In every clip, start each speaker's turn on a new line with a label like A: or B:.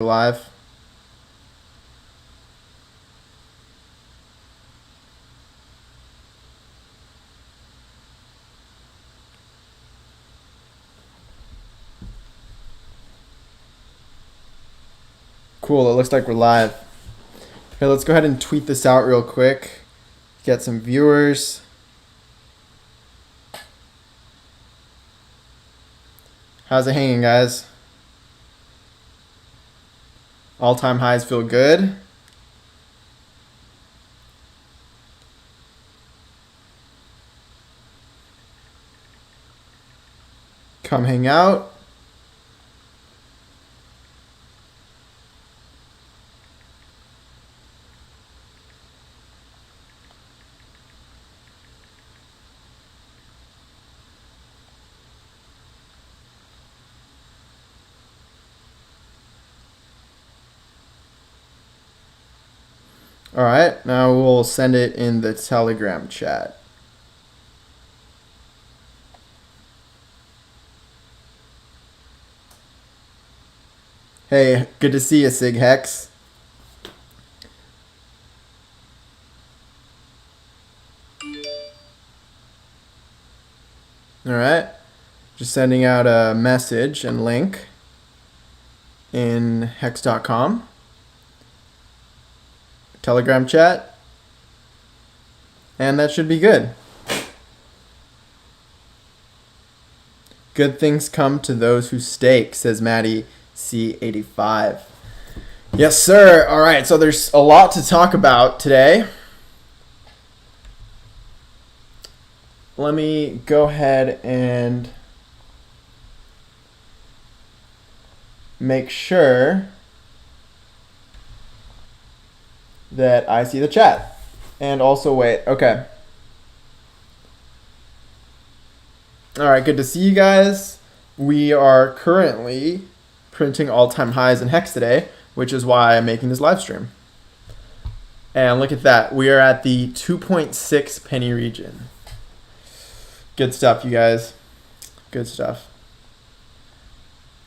A: Live. Cool, it looks like we're live. Okay, let's go ahead and tweet this out real quick. Get some viewers. How's it hanging, guys? All-time highs feel good. Come hang out. All right, now we'll send it in the Telegram chat. Hey, good to see you, Sig Hex. All right, just sending out a message and link in hex.com. Telegram chat, and that should be good. Good things come to those who stake, says Maddie C85. Yes, sir. All right, so there's a lot to talk about today. Let me go ahead and make sure that I see the chat. And also wait, okay. All right, good to see you guys. We are currently printing all-time highs in HEX today, which is why I'm making this live stream. And look at that, we are at the 2.6 penny region. Good stuff, you guys. Good stuff.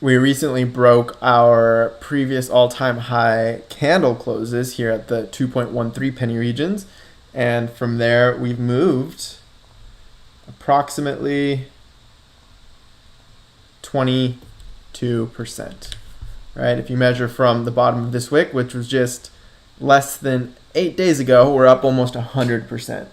A: We recently broke our previous all-time high candle closes here at the 2.13 penny regions. And from there, we've moved approximately 22%, right? If you measure from the bottom of this wick, which was just less than 8 days ago, we're up almost 100%.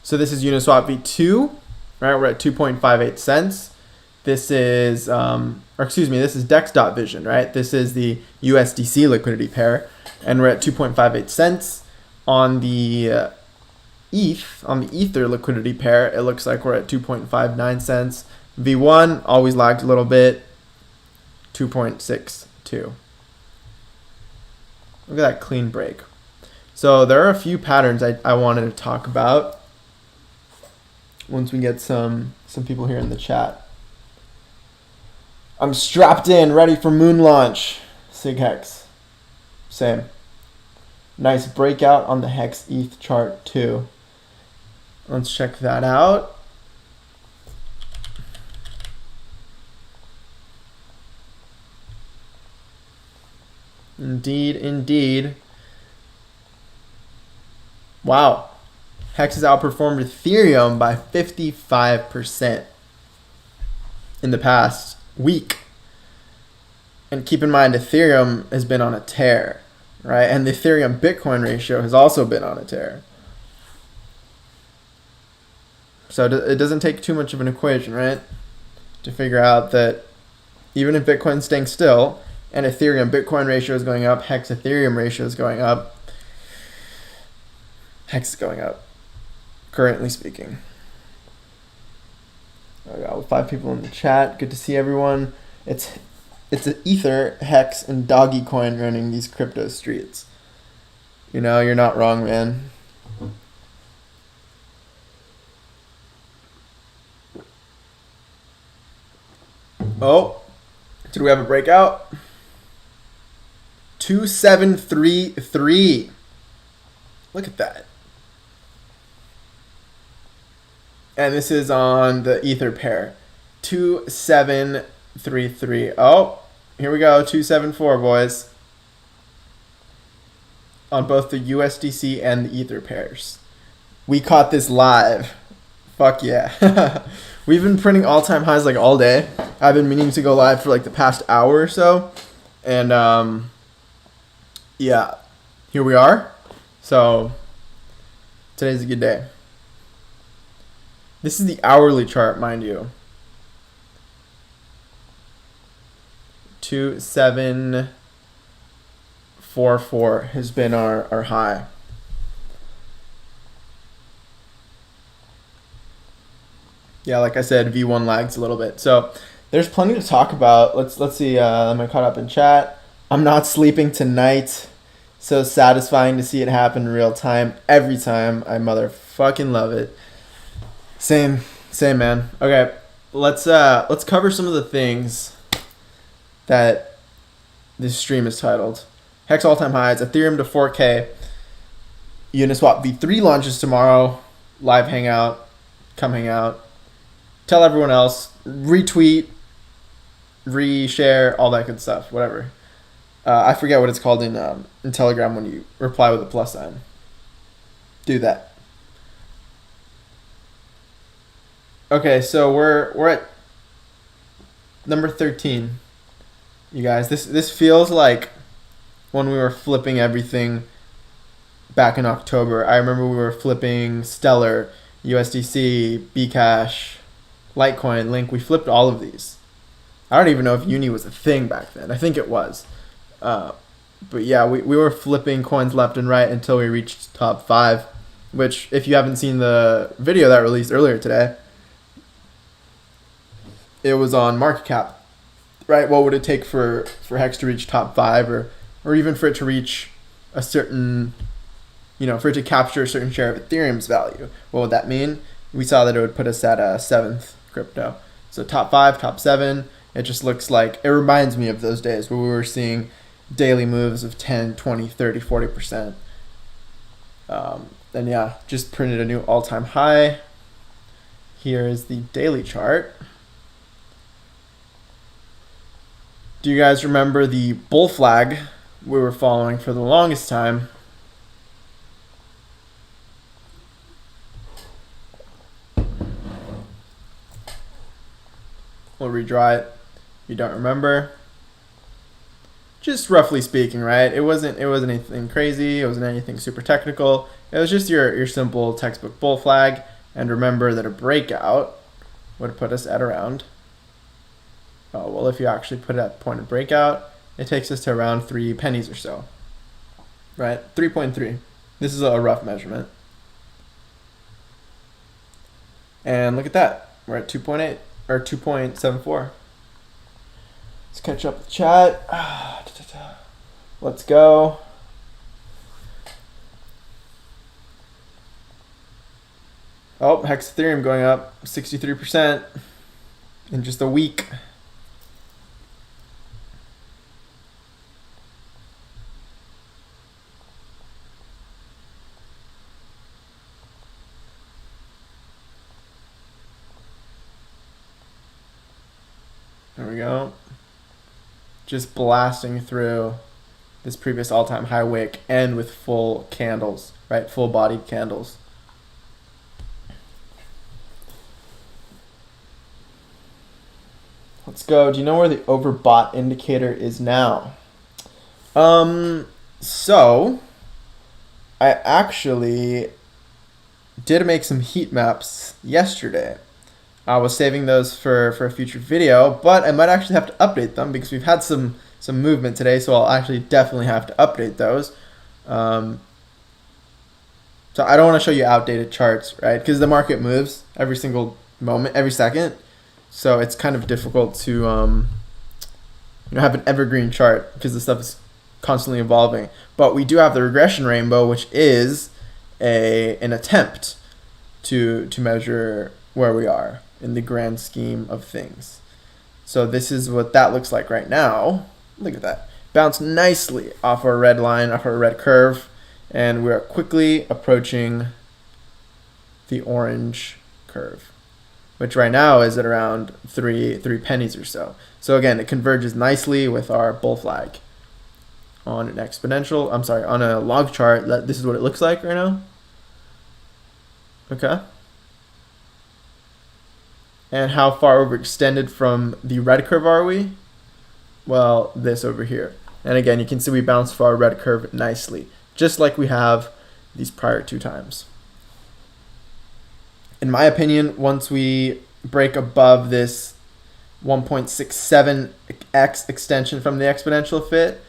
A: So this is Uniswap V2, right? We're at 2.58 cents. This is, this is Dex.Vision, right? This is the USDC liquidity pair, and we're at 2.58 cents. On the ETH, on the Ether liquidity pair, it looks like we're at 2.59 cents. V1 always lagged a little bit, 2.62. Look at that clean break. So there are a few patterns I wanted to talk about once we get some people here in the chat. I'm strapped in, ready for moon launch. Sig Hex. Same. Nice breakout on the Hex ETH chart too. Let's check that out. Indeed, indeed. Wow. Hex has outperformed Ethereum by 55% in the past week. And keep in mind, Ethereum has been on a tear, right? And the Ethereum Bitcoin ratio has also been on a tear. So it doesn't take too much of an equation, right? To figure out that even if Bitcoin's staying still and Ethereum Bitcoin ratio is going up, Hex Ethereum ratio is going up, Hex is going up, currently speaking. I got 5 people in the chat. Good to see everyone. It's an Ether, Hex, and Doggy Coin running these crypto streets. You know, you're not wrong, man. Oh, did we have a breakout? 2733. Look at that. And this is on the Ether pair. 2733. Oh, here we go. 274, boys. On both the USDC and the Ether pairs. We caught this live. Fuck yeah. We've been printing all-time highs like all day. I've been meaning to go live for like the past hour or so. And yeah, here we are. So today's a good day. This is the hourly chart, mind you. 2744 has been our high. Yeah, like I said, V1 lags a little bit. So there's plenty to talk about. Let's see. Am I caught up in chat? I'm not sleeping tonight. So satisfying to see it happen in real time every time. I motherfucking love it. Same, man. Okay, let's cover some of the things that this stream is titled. HEX all-time highs, Ethereum to 4K, Uniswap V3 launches tomorrow, live hangout, come hang out, tell everyone else, retweet, reshare, all that good stuff, whatever. I forget what it's called in Telegram when you reply with a plus sign. Do that. Okay, so we're at number 13. You guys, this feels like when we were flipping everything back in October. I remember we were flipping Stellar, USDC, Bcash, Litecoin, Link. We flipped all of these. I don't even know if Uni was a thing back then. I think it was. But yeah, we were flipping coins left and right until we reached top 5, which if you haven't seen the video that released earlier today, it was on market cap, right? What would it take for HEX to reach top 5 or even for it to reach a certain, for it to capture a certain share of Ethereum's value? What would that mean? We saw that it would put us at a 7th crypto. So top 5, top 7, it just looks like, it reminds me of those days where we were seeing daily moves of 10, 20, 30, 40%. And yeah, just printed a new all-time high. Here is the daily chart. Do you guys remember the bull flag we were following for the longest time? We'll redraw it. You don't remember? Just roughly speaking, right? It wasn't anything crazy. It wasn't anything super technical. It was just your simple textbook bull flag. And remember that a breakout would put us at around. Oh, well, if you actually put it at point of breakout, it takes us to around 3 pennies or so, right? 3.3. This is a rough measurement. And look at that. We're at 2.8 or 2.74. Let's catch up with chat. Let's go. Oh, HEX Ethereum going up 63% in just a week. There we go. Just blasting through this previous all-time high wick and with full candles, right? Full bodied candles. Let's go. Do you know where the overbought indicator is now? So I actually did make some heat maps yesterday. I was saving those for a future video, but I might actually have to update them because we've had some movement today, so I'll actually definitely have to update those. So I don't want to show you outdated charts, right? Because the market moves every single moment, every second. So it's kind of difficult to have an evergreen chart because the stuff is constantly evolving. But we do have the regression rainbow, which is an attempt to measure where we are in the grand scheme of things. So this is what that looks like right now. Look at that. bounced nicely off our red line, off our red curve, and we are quickly approaching the orange curve, which right now is at around three pennies or so. So again, it converges nicely with our bull flag. On an exponential, on a log chart, this is what it looks like right now. Okay. And how far overextended from the red curve are we? Well, this over here. And again, you can see we bounced for our red curve nicely, just like we have these prior 2 times. In my opinion, once we break above this 1.67x extension from the exponential fit,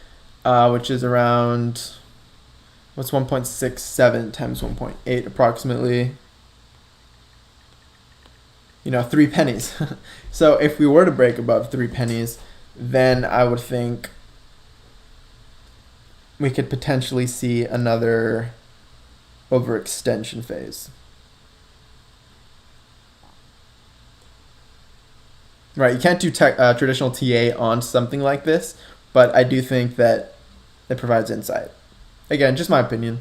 A: which is around, what's 1.67 times 1.8 approximately? 3 pennies. So if we were to break above 3 pennies, then I would think we could potentially see another overextension phase. Right, you can't do traditional TA on something like this, but I do think that it provides insight. Again, just my opinion.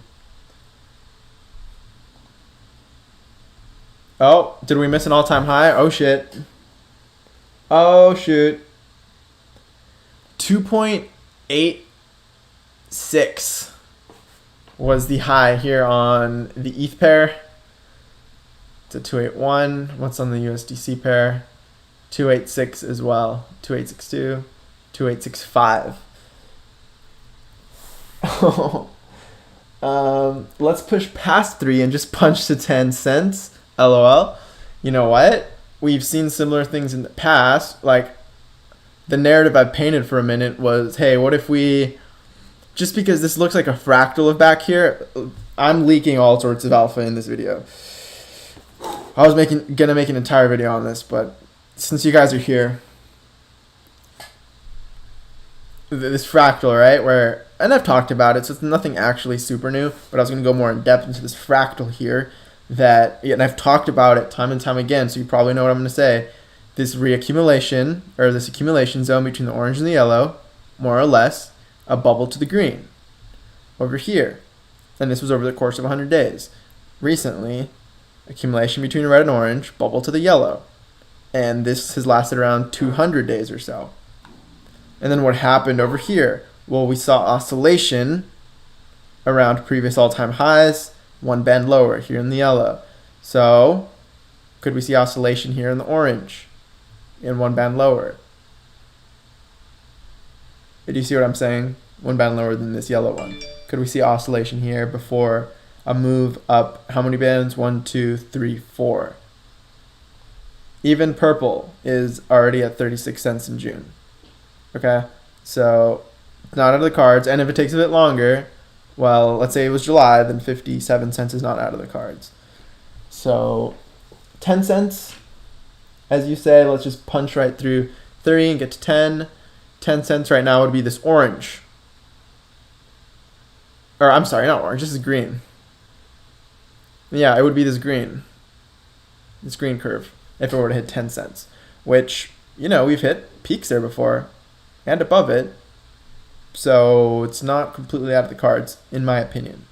A: Oh, did we miss an all-time high? Oh, shit. Oh, shoot. 2.86 was the high here on the ETH pair. It's a 281. What's on the USDC pair? 286 as well. 2862, 2865. Let's push past 3 and just punch to 10 cents. LOL. You know what? We've seen similar things in the past. Like, the narrative I painted for a minute was, hey, what if we, just because this looks like a fractal of back here, I'm leaking all sorts of alpha in this video. I was gonna make an entire video on this, but since you guys are here, this fractal, right, where, and I've talked about it, so it's nothing actually super new, but I was going to go more in depth into this fractal here, and I've talked about it time and time again, so you probably know what I'm going to say. This reaccumulation, or this accumulation zone between the orange and the yellow, more or less, a bubble to the green, over here, and this was over the course of 100 days. Recently, accumulation between red and orange, bubble to the yellow. And this has lasted around 200 days or so. And then what happened over here? Well, we saw oscillation around previous all-time highs, 1 band lower here in the yellow. So could we see oscillation here in the orange, in 1 band lower? Do you see what I'm saying? 1 band lower than this yellow one. Could we see oscillation here before a move up? How many bands? 1, 2, 3, 4. Even purple is already at 36 cents in June. Okay, so it's not out of the cards. And if it takes a bit longer, well, let's say it was July, then 57 cents is not out of the cards. So 10 cents, as you say, let's just punch right through 3 and get to 10. 10 cents right now would be this orange. Or I'm sorry, not orange, this is green. Yeah, it would be this green curve, if it were to hit 10 cents, which, we've hit peaks there before and above it. So it's not completely out of the cards, in my opinion.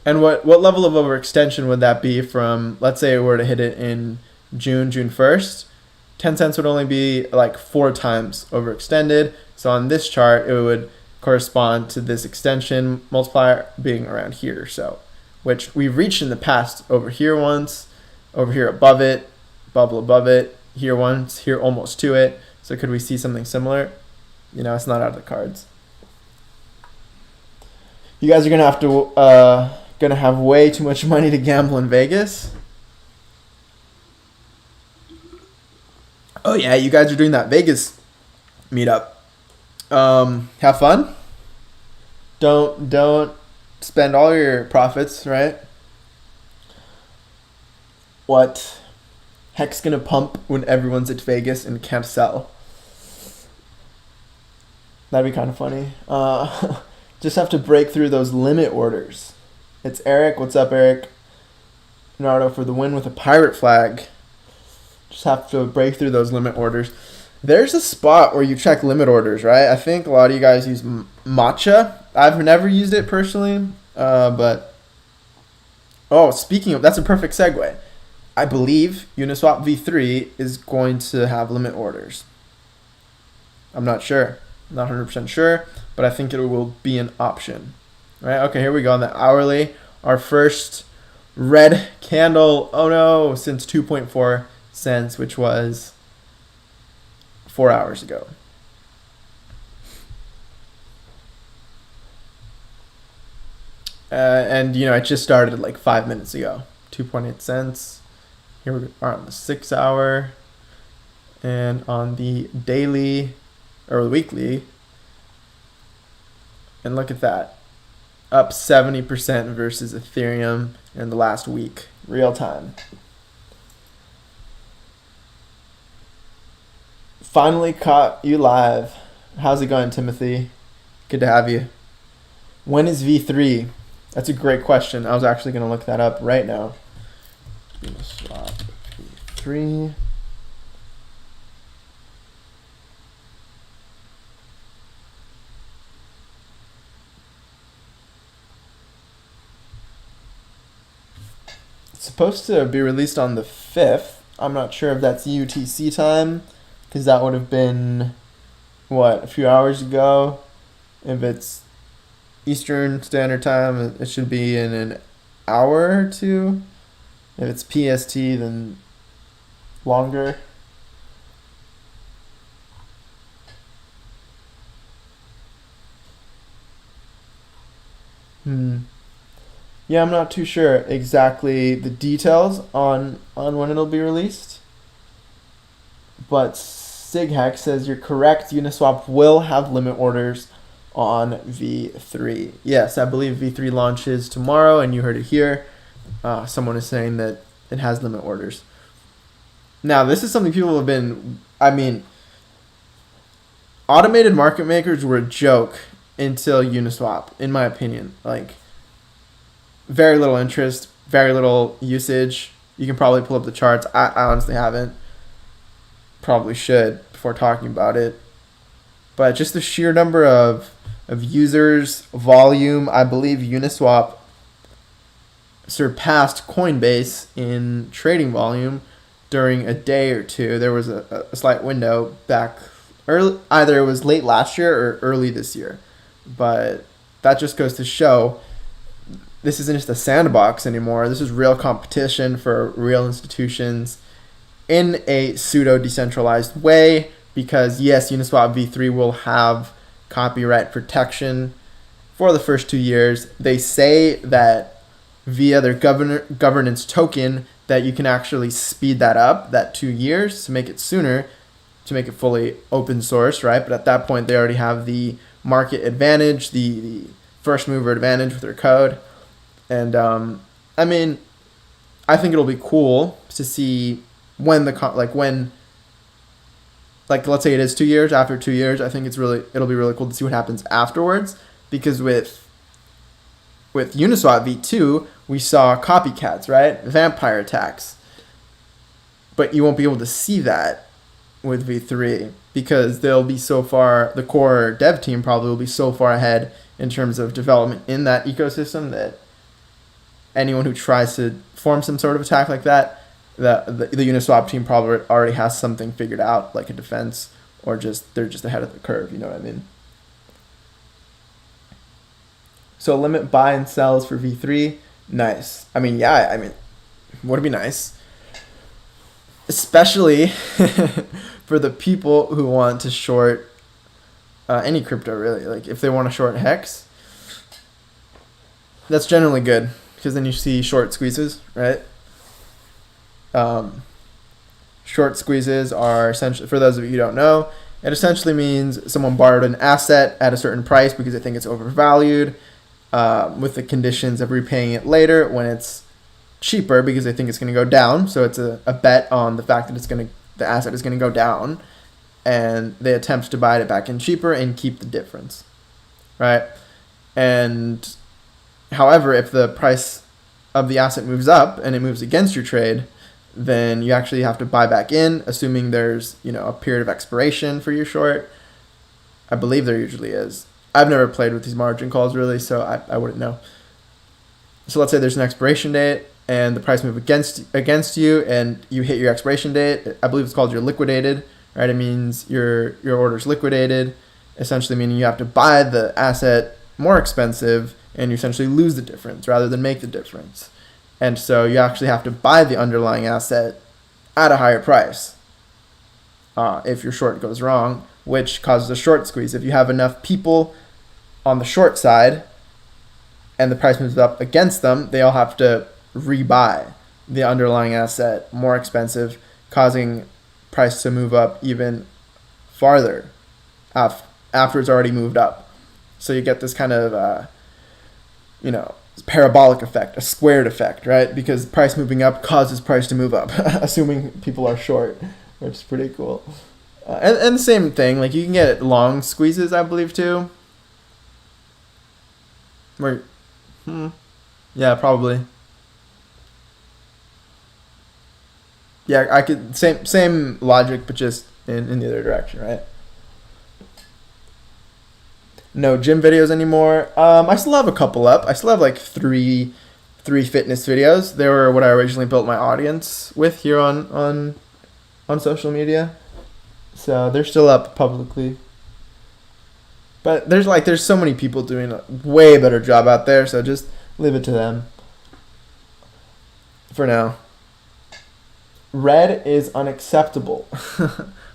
A: And what level of overextension would that be from, let's say it were to hit it in June 1st, 10 cents would only be like 4 times overextended. So on this chart, it would correspond to this extension multiplier being around here or so, which we've reached in the past over here once, over here above it, bubble above it, here once, here almost to it. So could we see something similar? It's not out of the cards. You guys are gonna have way too much money to gamble in Vegas. Oh yeah, you guys are doing that Vegas meetup. Have fun. Don't spend all your profits, right? What? HEX gonna pump when everyone's at Vegas and can't sell. That'd be kind of funny. Just have to break through those limit orders. It's Eric. What's up, Eric? Nardo for the win with a pirate flag. Just have to break through those limit orders. There's a spot where you check limit orders, right? I think a lot of you guys use Matcha. I've never used it personally, but oh, speaking of, that's a perfect segue. I believe Uniswap v3 is going to have limit orders. I'm not sure, not 100% sure, but I think it will be an option. Right? Okay, here we go on the hourly. Our first red candle. Oh no, since 2.4 cents, which was 4 hours ago. And you know, it just started like 5 minutes ago. 2.8 cents. Here we are on the 6 hour, and on the daily or the weekly. And look at that, up 70% versus Ethereum in the last week, real time. Finally caught you live. How's it going, Timothy? Good to have you. When is V3? That's a great question. I was actually going to look that up right now. Uniswap V3. It's supposed to be released on the 5th. I'm not sure if that's UTC time, because that would have been, what, a few hours ago. If it's Eastern Standard Time, it should be in an hour or two. If it's PST, then longer. Yeah, I'm not too sure exactly the details on when it'll be released. But SigHex says you're correct. Uniswap will have limit orders on V3. Yes, I believe V3 launches tomorrow, and you heard it here. Someone is saying that it has limit orders. Now, this is something people have been, automated market makers were a joke until Uniswap, in my opinion. Like, very little interest, very little usage. You can probably pull up the charts. I honestly haven't. Probably should before talking about it. But just the sheer number of users, volume, I believe Uniswap surpassed Coinbase in trading volume during a day or two. There was a slight window back early, either it was late last year or early this year. But that just goes to show this isn't just a sandbox anymore. This is real competition for real institutions in a pseudo-decentralized way, because yes, Uniswap v3 will have copyright protection for the first 2 years. They say that via their governance token that you can actually speed that up, that 2 years, to make it sooner, to make it fully open source, right? But at that point, they already have the market advantage, the first mover advantage with their code. And I think it'll be cool to see when let's say it is 2 years. After 2 years, I think it'll be really cool to see what happens afterwards, because with Uniswap v2, we saw copycats, right? Vampire attacks. But you won't be able to see that with v3, because they'll be so far, the core dev team probably will be so far ahead in terms of development in that ecosystem that anyone who tries to form some sort of attack like that, the Uniswap team probably already has something figured out, like a defense, or they're just ahead of the curve, you know what I mean? So limit buy and sells for V3, nice. Would it be nice? Especially for the people who want to short any crypto, really. Like if they want to short HEX, that's generally good, because then you see short squeezes, right? Short squeezes are essentially, for those of you who don't know, it essentially means someone borrowed an asset at a certain price because they think it's overvalued, with the conditions of repaying it later when it's cheaper because they think it's going to go down. So it's a bet on the fact that the asset is going to go down, and they attempt to buy it back in cheaper and keep the difference, right? And however, if the price of the asset moves up and it moves against your trade, then you actually have to buy back in, assuming there's, a period of expiration for your short. I believe there usually is. I've never played with these margin calls really, so I wouldn't know. So let's say there's an expiration date and the price move against you and you hit your expiration date. I believe it's called your liquidated, right? It means your order's liquidated, essentially meaning you have to buy the asset more expensive and you essentially lose the difference rather than make the difference. And so you actually have to buy the underlying asset at a higher price if your short goes wrong, which causes a short squeeze. If you have enough people on the short side and the price moves up against them, they all have to rebuy the underlying asset more expensive, causing price to move up even farther after it's already moved up. So you get this kind of, parabolic effect, a squared effect, right? Because price moving up causes price to move up, assuming people are short, which is pretty cool. And the same thing, like you can get long squeezes, I believe, too. Where, yeah, probably. Yeah, I could same logic, but just in the other direction, right? No gym videos anymore. I still have a couple up. I still have like three fitness videos. They were what I originally built my audience with here on social media. So they're still up publicly. But there's so many people doing a way better job out there, so just leave it to them for now. Red is unacceptable.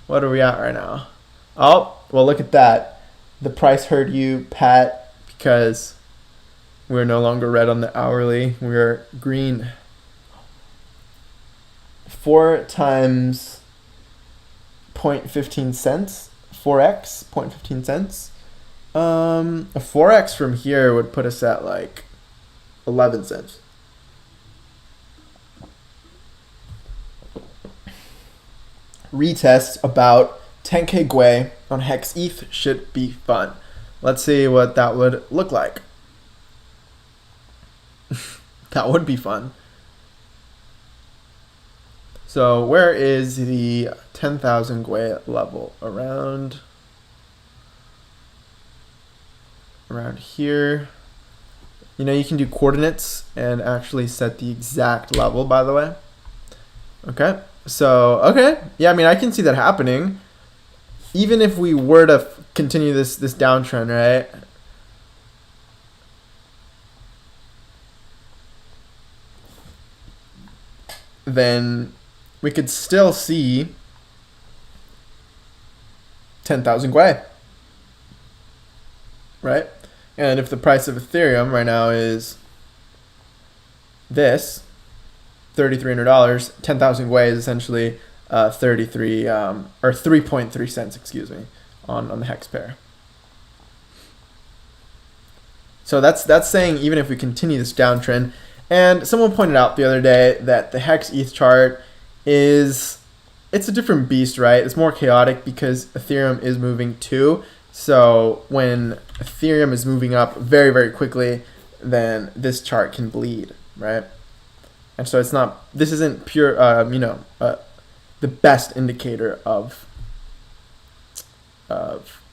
A: What are we at right now? Oh, well, look at that. The price heard you, Pat, because we're no longer red on the hourly. We're green. 4 times 0.15 cents. 4x, 0.15 cents. A 4x from here would put us at like 11 cents. Retest about 10k Gwei on HEX ETH should be fun. Let's see what that would look like. That would be fun. So where is the 10,000 Gwei level? Around here. You can do coordinates and actually set the exact level, by the way. Okay. So, okay. Yeah, I can see that happening. Even if we were to continue this downtrend, right? Then we could still see 10,000 Gwei. Right? And if the price of Ethereum right now is this, $3,300, 10,000 Gwei is essentially 33 or 3.3 cents, excuse me, on the HEX pair. So that's saying even if we continue this downtrend, and someone pointed out the other day that the HEX ETH chart it's a different beast, right? It's more chaotic because Ethereum is moving too. So when Ethereum is moving up very, very quickly, then this chart can bleed, right? And so this isn't pure, the best indicator of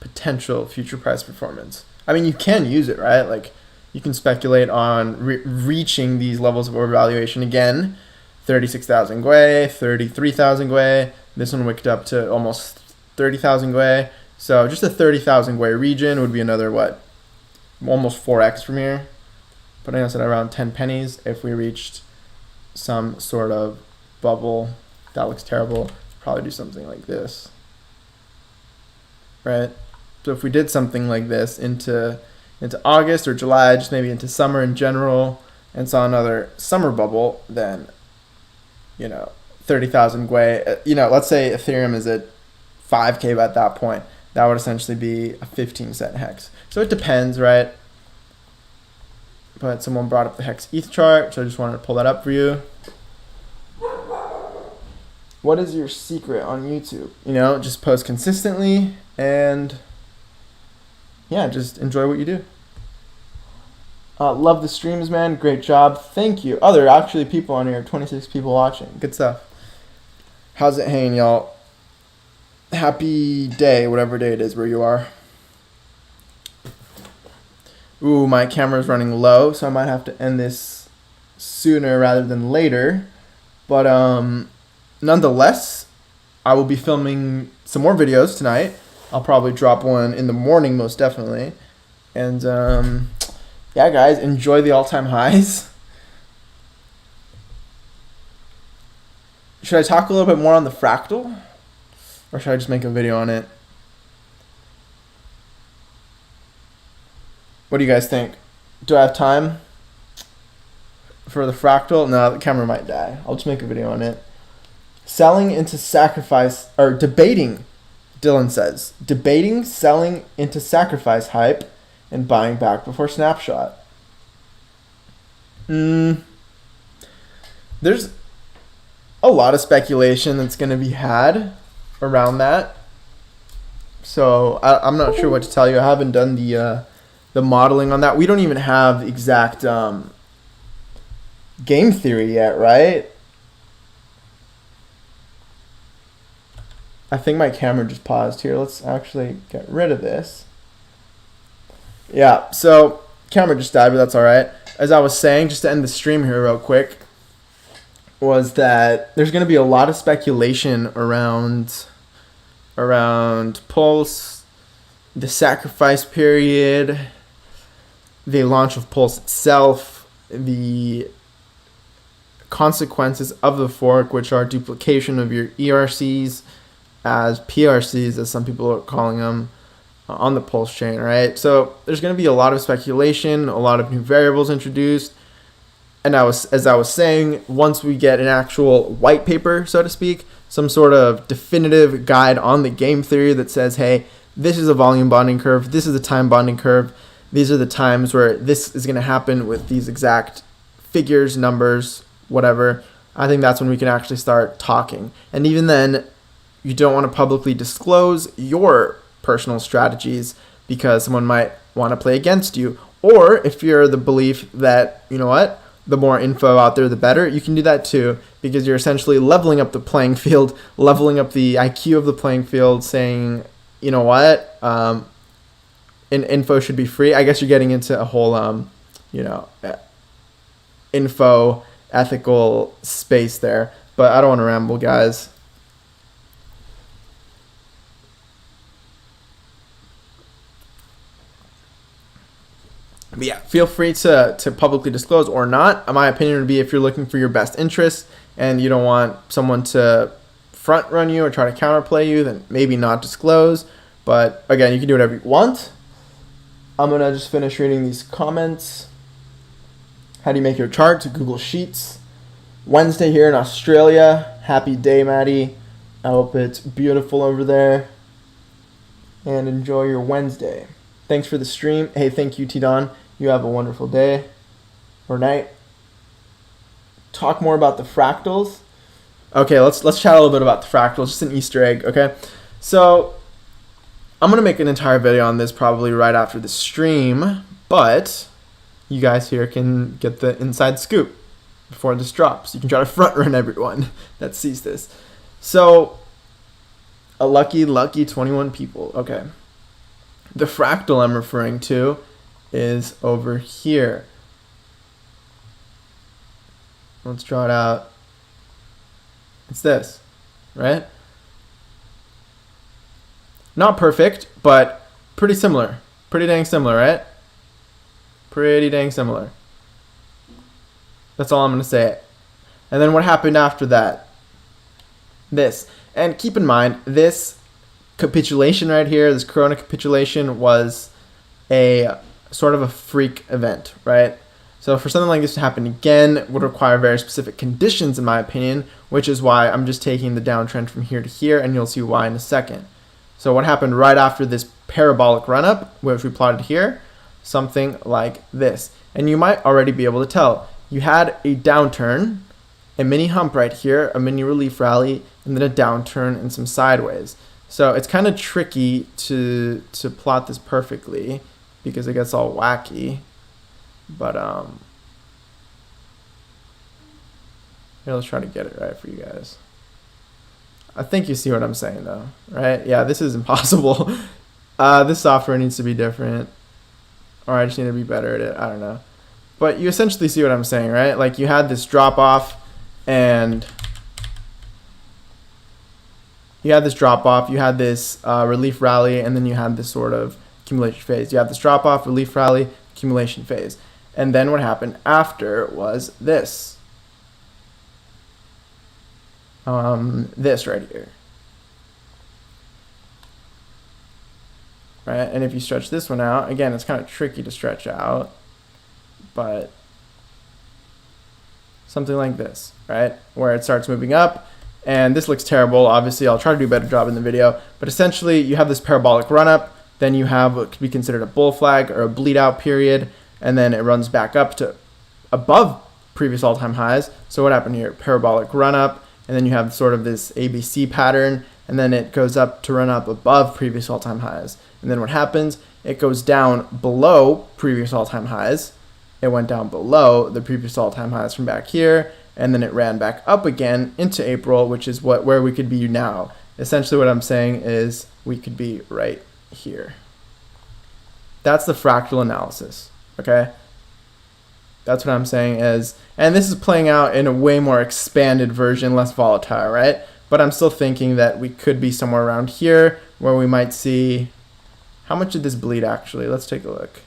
A: potential future price performance. You can use it, right? Like you can speculate on reaching these levels of overvaluation again. 36,000 Gwei, 33,000 Gwei. This one wicked up to almost 30,000 Gwei. So just a 30,000 Gwei region would be another, almost 4x from here. Putting us at around 10 pennies if we reached some sort of bubble. That looks terrible. Probably do something like this. Right? So if we did something like this into August or July, just maybe into summer in general, and saw another summer bubble, then 30,000 Gwei. Let's say Ethereum is at 5k at that point. That would essentially be a 15 cent hex. So it depends, right? But someone brought up the HEX ETH chart, so I just wanted to pull that up for you. What is your secret on YouTube? Just post consistently and just enjoy what you do. Love the streams, man. Great job. Thank you. There are actually people on here, 26 people watching. Good stuff. How's it hanging, y'all? Happy day, whatever day it is where you are. Ooh, my camera's running low, so I might have to end this sooner rather than later. But nonetheless, I will be filming some more videos tonight. I'll probably drop one in the morning, most definitely. And yeah, guys, enjoy the all-time highs. Should I talk a little bit more on the Fractal? Or should I just make a video on it? What do you guys think? Do I have time for the Fractal? No, the camera might die. I'll just make a video on it. Selling into sacrifice, or debating, Dylan says. Debating selling into sacrifice hype and buying back before snapshot. There's a lot of speculation that's going to be had around that. So I'm not sure what to tell you. I haven't done the modeling on that. We don't even have the exact game theory yet, right? I think my camera just paused here. Let's actually get rid of this. Yeah, so camera just died, but that's all right. As I was saying, just to end the stream here real quick, was that there's going to be a lot of speculation around Pulse, the sacrifice period, the launch of Pulse itself, the consequences of the fork, which are duplication of your ERCs as PRCs, as some people are calling them, on the Pulse chain, right? So there's going to be a lot of speculation, a lot of new variables introduced. And as I was saying, once we get an actual white paper, so to speak, some sort of definitive guide on the game theory that says, hey, this is a volume bonding curve, this is a time bonding curve, these are the times where this is going to happen with these exact figures, numbers, whatever, I think that's when we can actually start talking. And even then, you don't want to publicly disclose your personal strategies because someone might want to play against you. Or if you're the belief that, you know what, the more info out there, the better, you can do that too, because you're essentially leveling up the playing field, leveling up the IQ of the playing field, saying, you know what, info should be free. I guess you're getting into a whole, info ethical space there, but I don't want to ramble, guys. But yeah, feel free to publicly disclose or not. My opinion would be, if you're looking for your best interest and you don't want someone to front run you or try to counterplay you, then maybe not disclose. But again, you can do whatever you want. I'm going to just finish reading these comments. How do you make your chart? Google Sheets. Wednesday here in Australia. Happy day, Maddie. I hope it's beautiful over there. And enjoy your Wednesday. Thanks for the stream. Hey, thank you, T-Don. You have a wonderful day or night. Talk more about the fractals. Okay, let's chat a little bit about the fractals. Just an Easter egg, okay? So I'm going to make an entire video on this probably right after the stream, but you guys here can get the inside scoop before this drops. You can try to front run everyone that sees this. So a lucky 21 people. Okay. The fractal I'm referring to is over here. Let's draw it out. It's this, right? Not perfect, but pretty similar. Pretty dang similar, right? Pretty dang similar. That's all I'm going to say. And then what happened after that? This. And keep in mind, this capitulation right here, this Corona capitulation, was a sort of a freak event, right? So for something like this to happen again would require very specific conditions, in my opinion, which is why I'm just taking the downtrend from here to here, and you'll see why in a second. So what happened right after this parabolic run-up, which we plotted here? Something like this. And you might already be able to tell. You had a downturn, a mini hump right here, a mini relief rally, and then a downturn and some sideways. So it's kind of tricky to plot this perfectly because it gets all wacky. But here, let's try to get it right for you guys. I think you see what I'm saying though, right? Yeah, this is impossible. This software needs to be different, or I just need to be better at it. I don't know. But you essentially see what I'm saying, right? Like you had this drop off and you had this drop off, you had this relief rally, and then you had this sort of accumulation phase. You have this drop off, relief rally, accumulation phase. And then what happened after was this. This right here. Right? And if you stretch this one out, again, it's kind of tricky to stretch out, but something like this, right? Where it starts moving up, and this looks terrible. Obviously, I'll try to do a better job in the video, but essentially you have this parabolic run up, then you have what could be considered a bull flag or a bleed out period, and then it runs back up to above previous all-time highs. So what happened here? Parabolic run up, and then you have sort of this ABC pattern, and then it goes up to run up above previous all-time highs. And then what happens? It goes down below previous all-time highs. It went down below the previous all-time highs from back here, and then it ran back up again into April, which is where we could be now. Essentially what I'm saying is we could be right here. That's the fractal analysis, okay? That's what I'm saying is, and this is playing out in a way more expanded version, less volatile, right? But I'm still thinking that we could be somewhere around here where we might see, how much did this bleed actually? Let's take a look.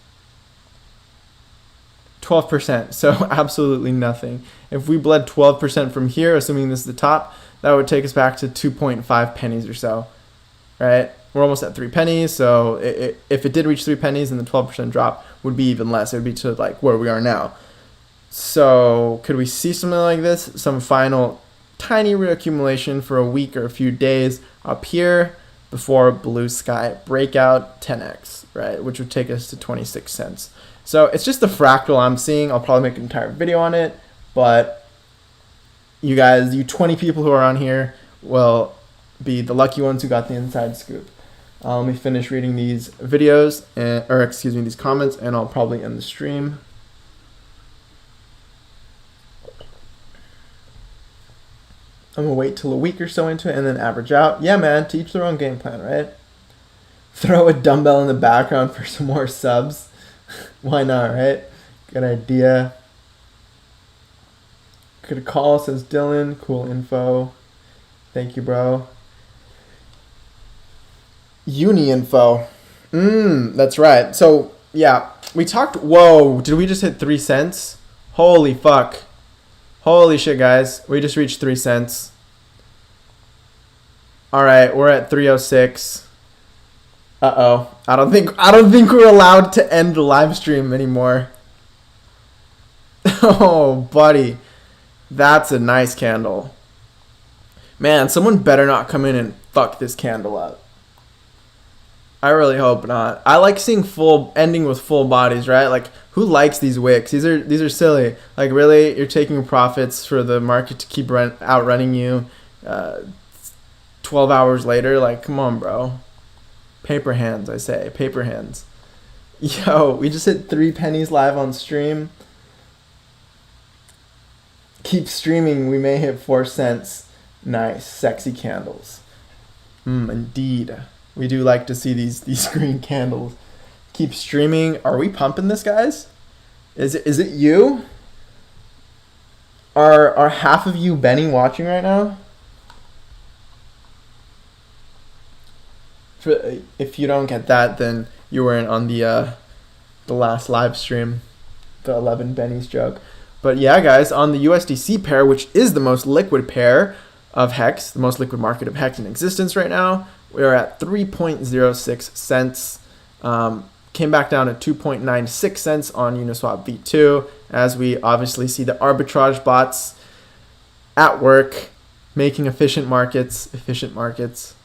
A: 12%, so absolutely nothing. If we bled 12% from here, assuming this is the top, that would take us back to 2.5 pennies or so, right? We're almost at 3 pennies, so if it did reach 3 pennies, then the 12% drop would be even less. It would be to like where we are now. So could we see something like this? Some final tiny reaccumulation for a week or a few days up here before blue sky breakout 10x, right? Which would take us to 26 cents. So it's just the fractal I'm seeing. I'll probably make an entire video on it, but you guys, you 20 people who are on here will be the lucky ones who got the inside scoop. Let me finish reading these videos, these comments, and I'll probably end the stream. I'm gonna wait till a week or so into it and then average out. Yeah, man, to each their own game plan, right? Throw a dumbbell in the background for some more subs. Why not, right? Good idea. Could call, says Dylan. Cool info. Thank you, bro. Uni info. That's right. So, yeah, we talked. Whoa, did we just hit 3 cents? Holy fuck. Holy shit, guys. We just reached 3 cents. All right, we're at 306. Uh-oh. I don't think we're allowed to end the live stream anymore. Oh, buddy. That's a nice candle. Man, someone better not come in and fuck this candle up. I really hope not. I like seeing ending with full bodies, right? Like, who likes these wicks? These are silly. Like, really, you're taking profits for the market to keep outrunning you 12 hours later? Like, come on, bro. Paper hands, I say. Paper hands. Yo, we just hit 3 pennies live on stream. Keep streaming. We may hit 4 cents. Nice. Sexy candles. Indeed. We do like to see these green candles. Keep streaming. Are we pumping this, guys? Is it you? Are half of you Benny watching right now? If you don't get that, then you weren't on the last live stream, the 11 Benny's joke. But yeah, guys, on the USDC pair, which is the most liquid pair of HEX, the most liquid market of HEX in existence right now, we are at 3.06 cents. Came back down to 2.96 cents on Uniswap V2, as we obviously see the arbitrage bots at work, making inefficient markets into efficient markets.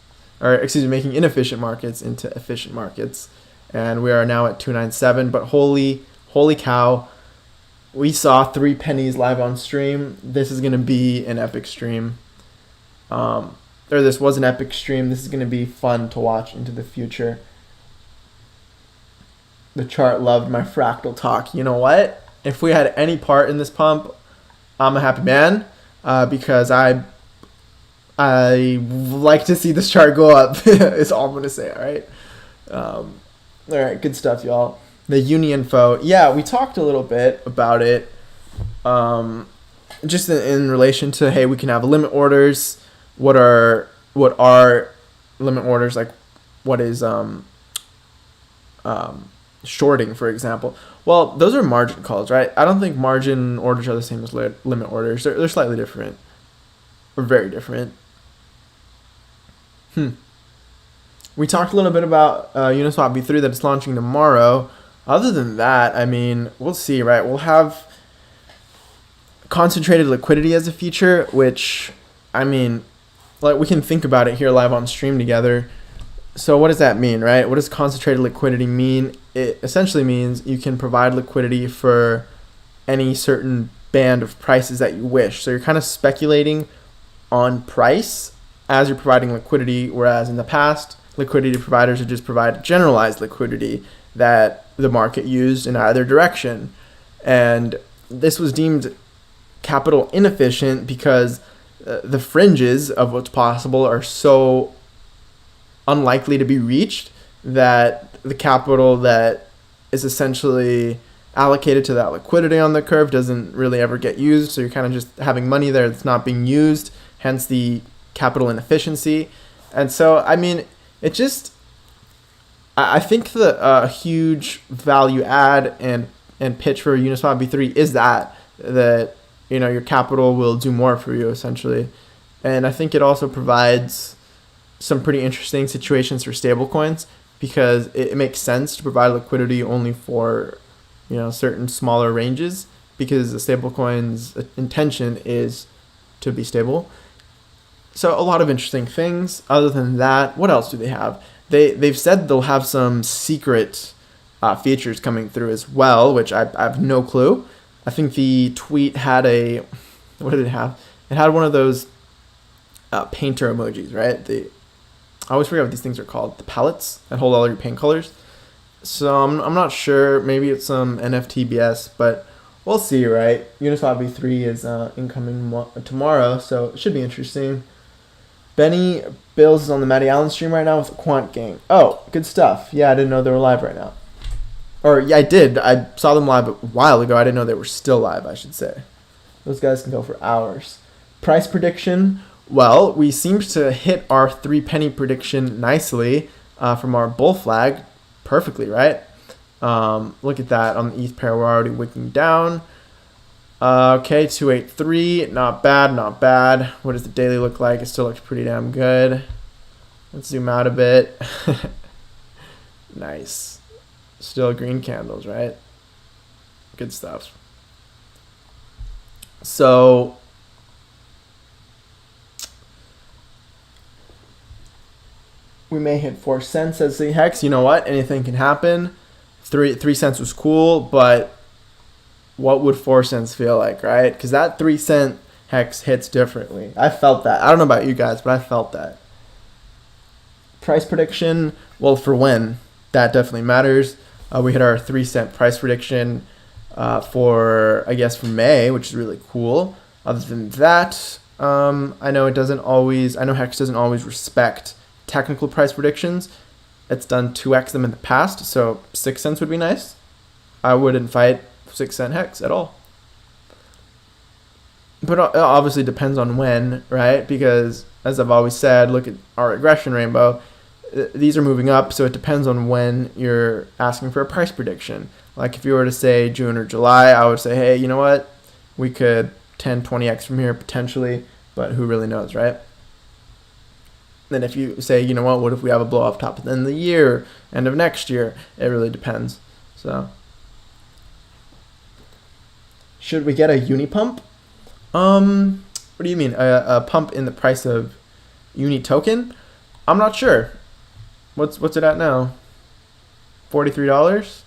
A: And we are now at 297. But holy cow, we saw 3 pennies live on stream. This is gonna be an epic stream. This was an epic stream. This is gonna be fun to watch into the future. The chart loved my fractal talk. You know what? If we had any part in this pump, I'm a happy man, because I I like to see this chart go up. Is all I'm gonna say. All right. All right. Good stuff, y'all. The uni info. Yeah, we talked a little bit about it. Just in relation to, hey, we can have limit orders. What are limit orders, like? What is shorting, for example? Well, those are margin calls, right? I don't think margin orders are the same as limit orders. They're slightly different, or very different. We talked a little bit about Uniswap V3 that it's launching tomorrow. Other than that, I mean, we'll see, right? We'll have concentrated liquidity as a feature, which, I mean, like, we can think about it here live on stream together. So what does that mean, right? What does concentrated liquidity mean? It essentially means you can provide liquidity for any certain band of prices that you wish. So you're kind of speculating on price as you're providing liquidity, whereas in the past, liquidity providers would just provide generalized liquidity that the market used in either direction. And this was deemed capital inefficient because the fringes of what's possible are so unlikely to be reached that the capital that is essentially allocated to that liquidity on the curve doesn't really ever get used. So you're kind of just having money there that's not being used, hence the capital inefficiency. And so, I mean, it just, I think the huge value add and pitch for Uniswap V3 is that you know, your capital will do more for you, essentially. And I think it also provides some pretty interesting situations for stablecoins, because it makes sense to provide liquidity only for, you know, certain smaller ranges, because the stablecoin's intention is to be stable. So a lot of interesting things. Other than that, what else do they have? They've said they'll have some secret features coming through as well, which I have no clue. I think the tweet had what did it have? It had one of those painter emojis, right? I always forget what these things are called. The palettes that hold all your paint colors. So I'm not sure. Maybe it's some NFT BS, but we'll see, right? Uniswap V3 is incoming tomorrow, so it should be interesting. Benny Bills is on the Matty Allen stream right now with the Quant Gang. Oh, good stuff. Yeah, I didn't know they were live right now. Or, yeah, I did. I saw them live a while ago. I didn't know they were still live, I should say. Those guys can go for hours. Price prediction. Well, we seem to hit our 3 penny prediction nicely from our bull flag. Perfectly, right? Look at that. On the ETH pair, we're already wicking down. Okay, 283. Not bad, not bad. What does the daily look like? It still looks pretty damn good. Let's zoom out a bit. Nice. Still green candles, right? Good stuff. So we may hit 4 cents as the HEX. You know what? Anything can happen. 3 cents was cool, but what would 4 cents feel like, right? Because that 3 cent HEX hits differently. I felt that. I don't know about you guys, but I felt that. Price prediction, well, for when? That definitely matters. We hit our 3 cent price prediction for May, which is really cool. Other than that, I know HEX doesn't always respect technical price predictions. It's done 2x them in the past, so 6 cents would be nice. I wouldn't fight 6 cent HEX at all. But it obviously depends on when, right? Because as I've always said, look at our regression rainbow. These are moving up, so it depends on when you're asking for a price prediction. Like if you were to say June or July, I would say, hey, you know what? We could 10, 20x from here potentially, but who really knows, right? Then if you say, you know what if we have a blow off top at the end of the year, end of next year, it really depends. So should we get a uni pump? What do you mean? A pump in the price of uni token? I'm not sure. What's it at now? $43?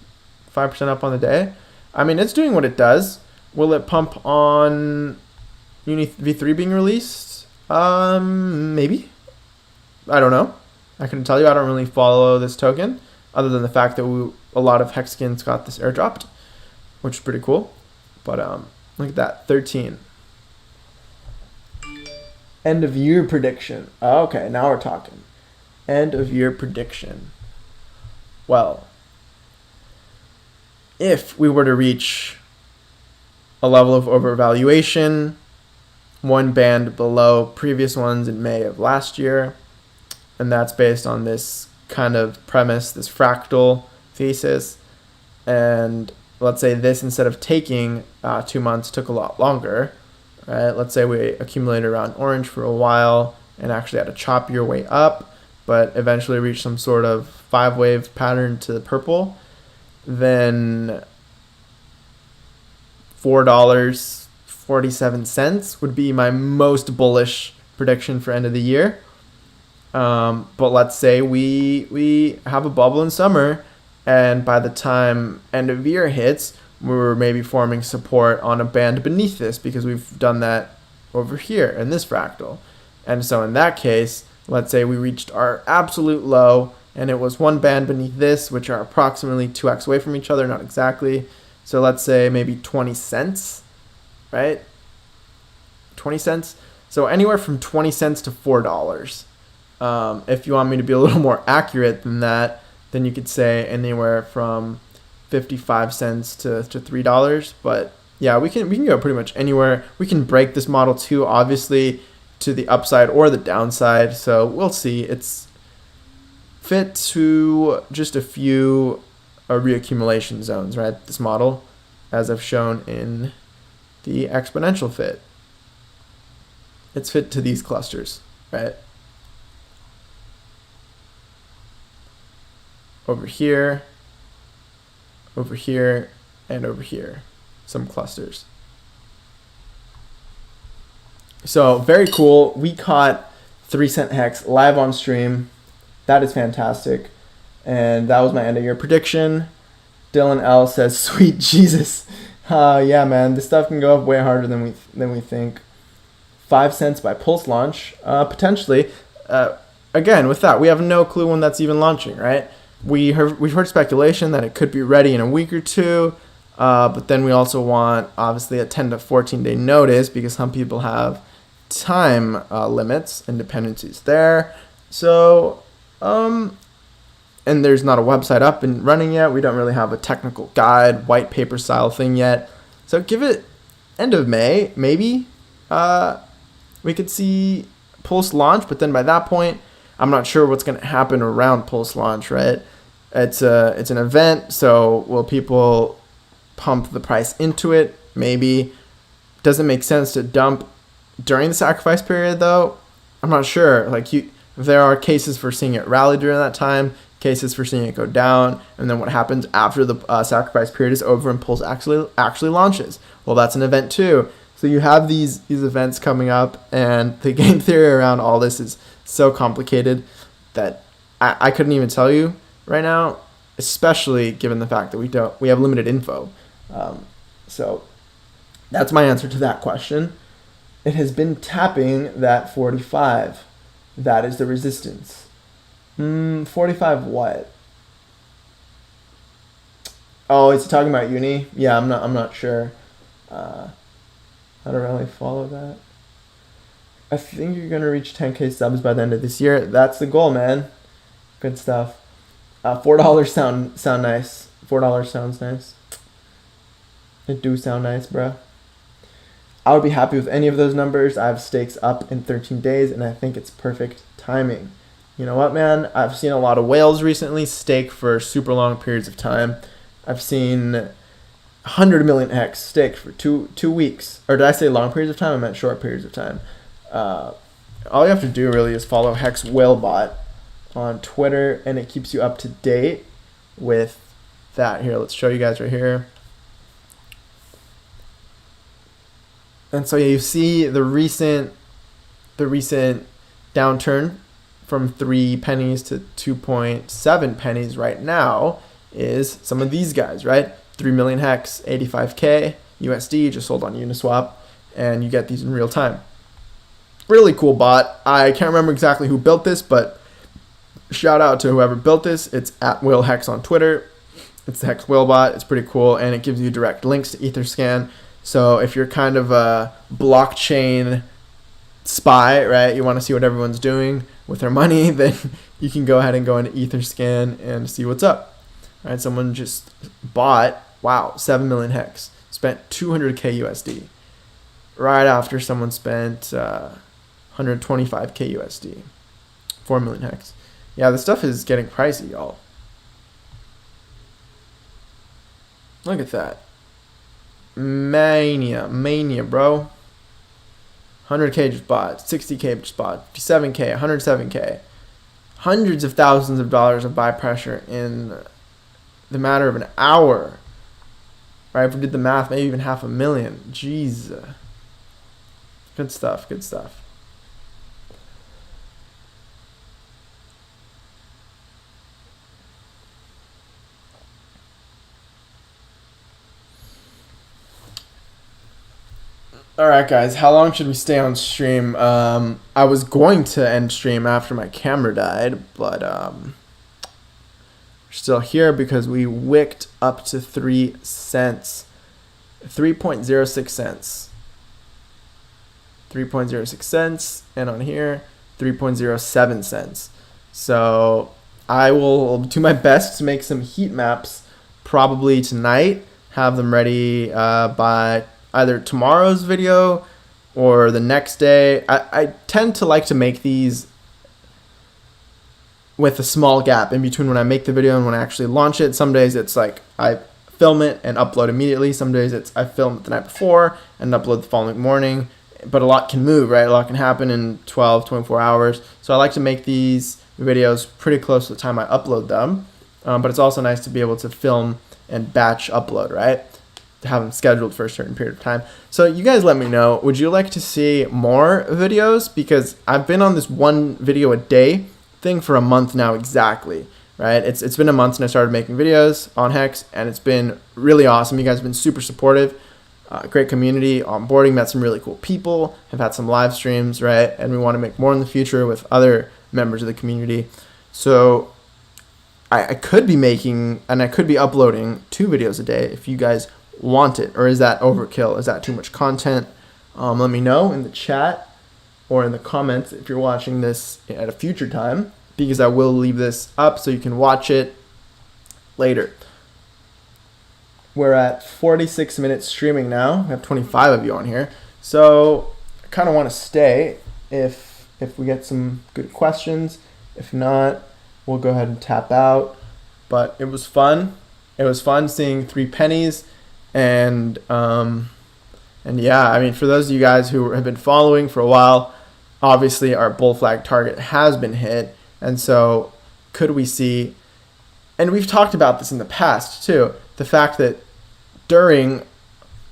A: 5% up on the day? I mean, it's doing what it does. Will it pump on Uni V3 being released? Maybe. I don't know. I couldn't tell you. I don't really follow this token, other than the fact that a lot of Hexkins got this airdropped, which is pretty cool. But look at that, 13. End of year prediction. Okay, now we're talking. End of year prediction. Well, if we were to reach a level of overvaluation, one band below previous ones in May of last year, and that's based on this kind of premise, this fractal thesis, and let's say this, instead of taking 2 months, took a lot longer, right? Let's say we accumulated around orange for a while and actually had a choppier way up, but eventually reached some sort of 5-wave pattern to the purple, then $4.47 would be my most bullish prediction for end of the year. But let's say we have a bubble in summer, and by the time end of year hits, we're maybe forming support on a band beneath this, because we've done that over here in this fractal. And so in that case, let's say we reached our absolute low, and it was one band beneath this, which are approximately 2x away from each other, not exactly. So let's say maybe 20 cents, right? 20 cents. So anywhere from 20 cents to $4. If you want me to be a little more accurate than that, then you could say anywhere from 55 cents to $3. But yeah, we can go pretty much anywhere. We can break this model too, obviously, to the upside or the downside. So we'll see. It's fit to just a few reaccumulation zones, right? This model, as I've shown in the exponential fit. It's fit to these clusters, right? Over here, and over here, some clusters. So very cool. We caught 3-cent HEX live on stream. That is fantastic. And that was my end of year prediction. Dylan L says, "Sweet Jesus." Yeah, man, this stuff can go up way harder than we think. 5 cents by Pulse launch, potentially. Again, with that, we have no clue when that's even launching, right? We've heard speculation that it could be ready in a week or two, but then we also want, obviously, a 10 to 14-day notice, because some people have time limits and dependencies there. So, and there's not a website up and running yet. We don't really have a technical guide, white paper style thing yet. So give it end of May, maybe. We could see Pulse launch, but then by that point, I'm not sure what's going to happen around Pulse launch, right? It's an event, so will people pump the price into it? Maybe. Doesn't make sense to dump during the sacrifice period, though. I'm not sure. There are cases for seeing it rally during that time, cases for seeing it go down, and then what happens after the sacrifice period is over and Pulse actually launches. Well, that's an event too. So you have these events coming up, and the game theory around all this is so complicated that I couldn't even tell you right now, especially given the fact that we have limited info. So that's my answer to that question. It has been tapping that 45. That is the resistance. 45 what? Oh, is he talking about Uni? Yeah, I'm not sure. I don't really follow that. I think you're gonna reach 10K subs by the end of this year. That's the goal, man. Good stuff. $4 sound nice. $4 sounds nice. It do sound nice, bro. I would be happy with any of those numbers. I have stakes up in 13 days, and I think it's perfect timing. You know what, man? I've seen a lot of whales recently stake for super long periods of time. I've seen 100 million HEX staked for two weeks. Or did I say long periods of time? I meant short periods of time. All you have to do really is follow HEX Whalebot on Twitter, and it keeps you up to date with that. Here, let's show you guys right here. And so yeah, you see the recent downturn from 3 pennies to 2.7 pennies right now is some of these guys, right? 3 million HEX, 85K USD, just sold on Uniswap, and you get these in real time. Really cool bot. I can't remember exactly who built this, but shout out to whoever built this. It's at WillHex on Twitter. It's the HEX Whalebot. It's pretty cool, and it gives you direct links to Etherscan. So if you're kind of a blockchain spy, right? You want to see what everyone's doing with their money, then you can go ahead and go into Etherscan and see what's up. All right, someone just bought, wow, 7 million HEX, spent 200K USD right after someone spent 125K USD, 4 million HEX. Yeah, this stuff is getting pricey, y'all. Look at that. Mania, bro. 100K just bought, 60K just bought, 57K, 107K. Hundreds of thousands of dollars of buy pressure in the matter of an hour. Right, if we did the math, maybe even 500,000. Jeez. Good stuff, good stuff. All right, guys, how long should we stay on stream? I was going to end stream after my camera died, but we're still here because we wicked up to 3 cents, 3.06 cents, 3.06 cents, and on here 3.07 cents. So I will do my best to make some heat maps probably tonight, have them ready by either tomorrow's video or the next day. I tend to like to make these with a small gap in between when I make the video and when I actually launch it. Some days it's like I film it and upload immediately. Some days it's I film it the night before and upload the following morning. But a lot can move, right? A lot can happen in 12, 24 hours. So I like to make these videos pretty close to the time I upload them. But it's also nice to be able to film and batch upload, right? To have them scheduled for a certain period of time. So you guys let me know, would you like to see more videos? Because I've been on this 1 video a day thing for a month now exactly, right? It's been a month since I started making videos on HEX, and it's been really awesome. You guys have been super supportive, great community, onboarding, met some really cool people, have had some live streams, right? And we want to make more in the future with other members of the community. So I could be making, and I could be uploading 2 videos a day if you guys want it, or is that overkill? Is that too much content? Let me know in the chat or in the comments if you're watching this at a future time, because I will leave this up so you can watch it later. We're at 46 minutes streaming now. We have 25 of you on here, so I kind of want to stay if we get some good questions. If not, we'll go ahead and tap out. But it was fun. It was fun seeing 3 pennies. And yeah, I mean, for those of you guys who have been following for a while, obviously our bull flag target has been hit. And so could we see, and we've talked about this in the past too, the fact that during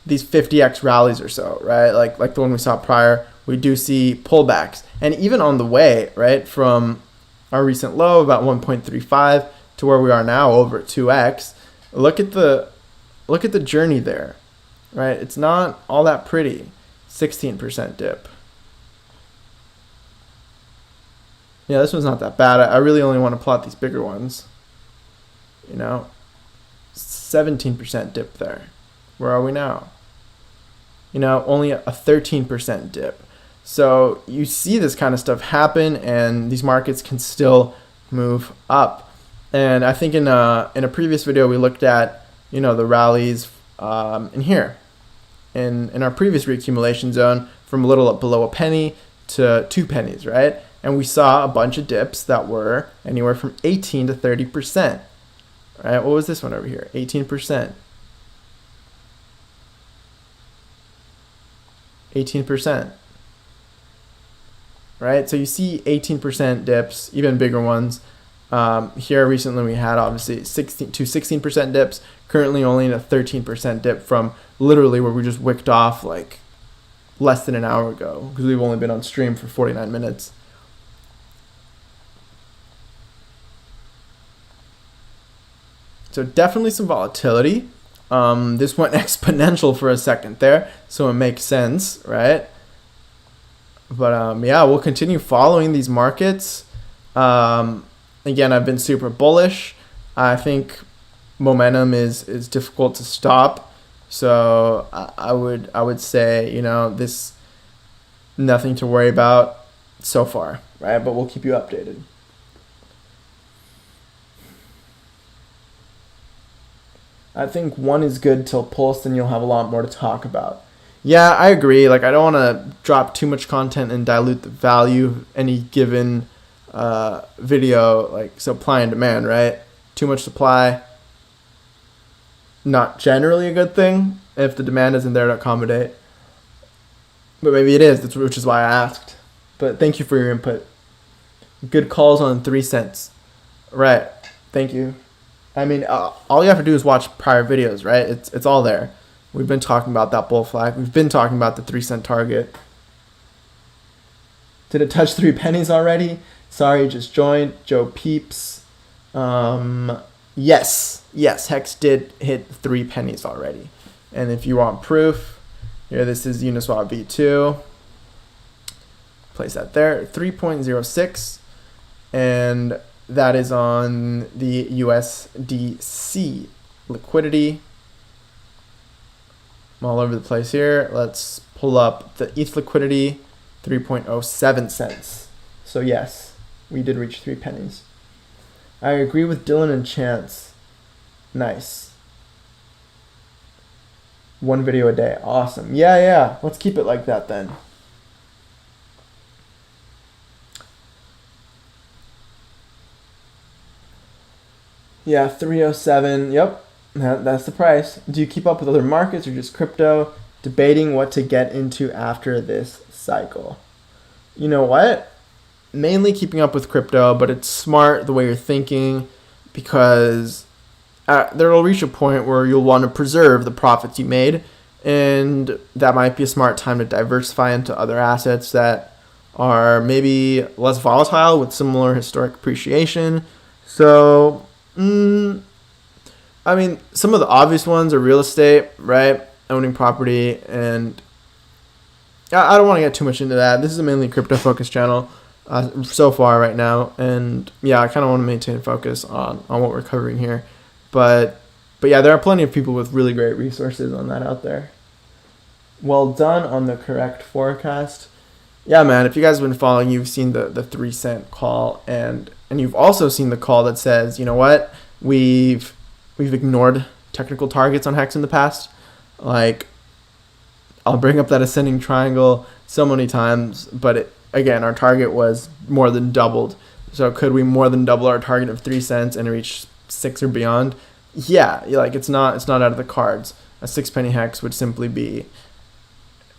A: these 50x rallies or so, right, like the one we saw prior, we do see pullbacks. And even on the way, right, from our recent low about 1.35 to where we are now over 2x, look at the journey there, right? It's not all that pretty. 16% dip. Yeah, this one's not that bad. I really only want to plot these bigger ones. 17% dip there. Where are we now? Only a 13% dip. So you see this kind of stuff happen, and these markets can still move up. And I think in a previous video we looked at the rallies in here, in our previous reaccumulation zone, from a little below a penny to 2 pennies, right? And we saw a bunch of dips that were anywhere from 18 to 30%, right? What was this one over here? 18%. 18%. Right? So you see 18% dips, even bigger ones. Here recently we had obviously 16% dips, currently only in a 13% dip from literally where we just wicked off like less than an hour ago, because we've only been on stream for 49 minutes. So definitely some volatility. This went exponential for a second there, so it makes sense, right? But yeah, we'll continue following these markets. Again, I've been super bullish. I think momentum is difficult to stop. So I would say, nothing to worry about so far, right? But we'll keep you updated. I think 1 is good till Pulse, and you'll have a lot more to talk about. Yeah, I agree. Like, I don't want to drop too much content and dilute the value of any given video. Like, supply and demand, right? Too much supply, not generally a good thing if the demand isn't there to accommodate. But maybe it is, which is why I asked. But thank you for your input. Good calls on 3 cents. Right. Thank you. I mean, all you have to do is watch prior videos, right? It's all there. We've been talking about that bull flag. We've been talking about the 3 cent target. Did it touch 3 pennies already? Sorry, just joined. Joe Peeps. Yes, HEX did hit 3 pennies already. And if you want proof, here, this is Uniswap V2. Place that there, 3.06. And that is on the USDC liquidity. I'm all over the place here. Let's pull up the ETH liquidity, 3.07 cents. So yes, we did reach 3 pennies. I agree with Dylan and Chance. Nice. 1 video a day. Awesome. Yeah. Let's keep it like that then. Yeah, 307. Yep, that's the price. Do you keep up with other markets or just crypto? Debating what to get into after this cycle. You know what? Mainly keeping up with crypto, but it's smart the way you're thinking, because there will reach a point where you'll want to preserve the profits you made, and that might be a smart time to diversify into other assets that are maybe less volatile with similar historic appreciation. So I mean, some of the obvious ones are real estate, right? Owning property, and I don't want to get too much into that. This is a mainly crypto-focused channel so far right now, and yeah, I kind of want to maintain focus on what we're covering here. But yeah, there are plenty of people with really great resources on that out there. Well done on the correct forecast. Yeah, man, if you guys have been following, you've seen the 3 cent call, and you've also seen the call that says, you know what, we've ignored technical targets on HEX in the past. Like, I'll bring up that ascending triangle so many times, but again, our target was more than doubled. So could we more than double our target of 3 cents and reach 6 or beyond? Yeah, like it's not out of the cards. A 6 penny HEX would simply be,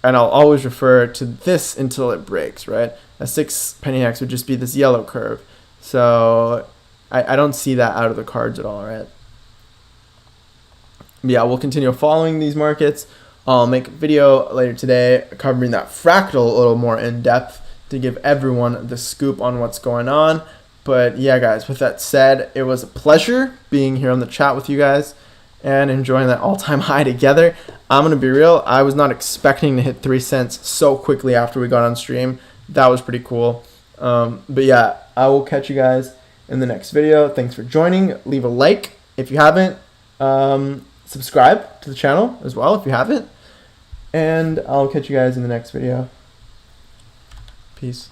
A: and I'll always refer to this until it breaks, right? A 6 penny HEX would just be this yellow curve. So I don't see that out of the cards at all, right? Yeah, we'll continue following these markets. I'll make a video later today covering that Fractal a little more in depth to give everyone the scoop on what's going on. But yeah, guys, with that said, it was a pleasure being here on the chat with you guys and enjoying that all-time high together. I'm going to be real. I was not expecting to hit 3 cents so quickly after we got on stream. That was pretty cool. But yeah, I will catch you guys in the next video. Thanks for joining. Leave a like if you haven't. Subscribe to the channel as well if you haven't. And I'll catch you guys in the next video. Peace.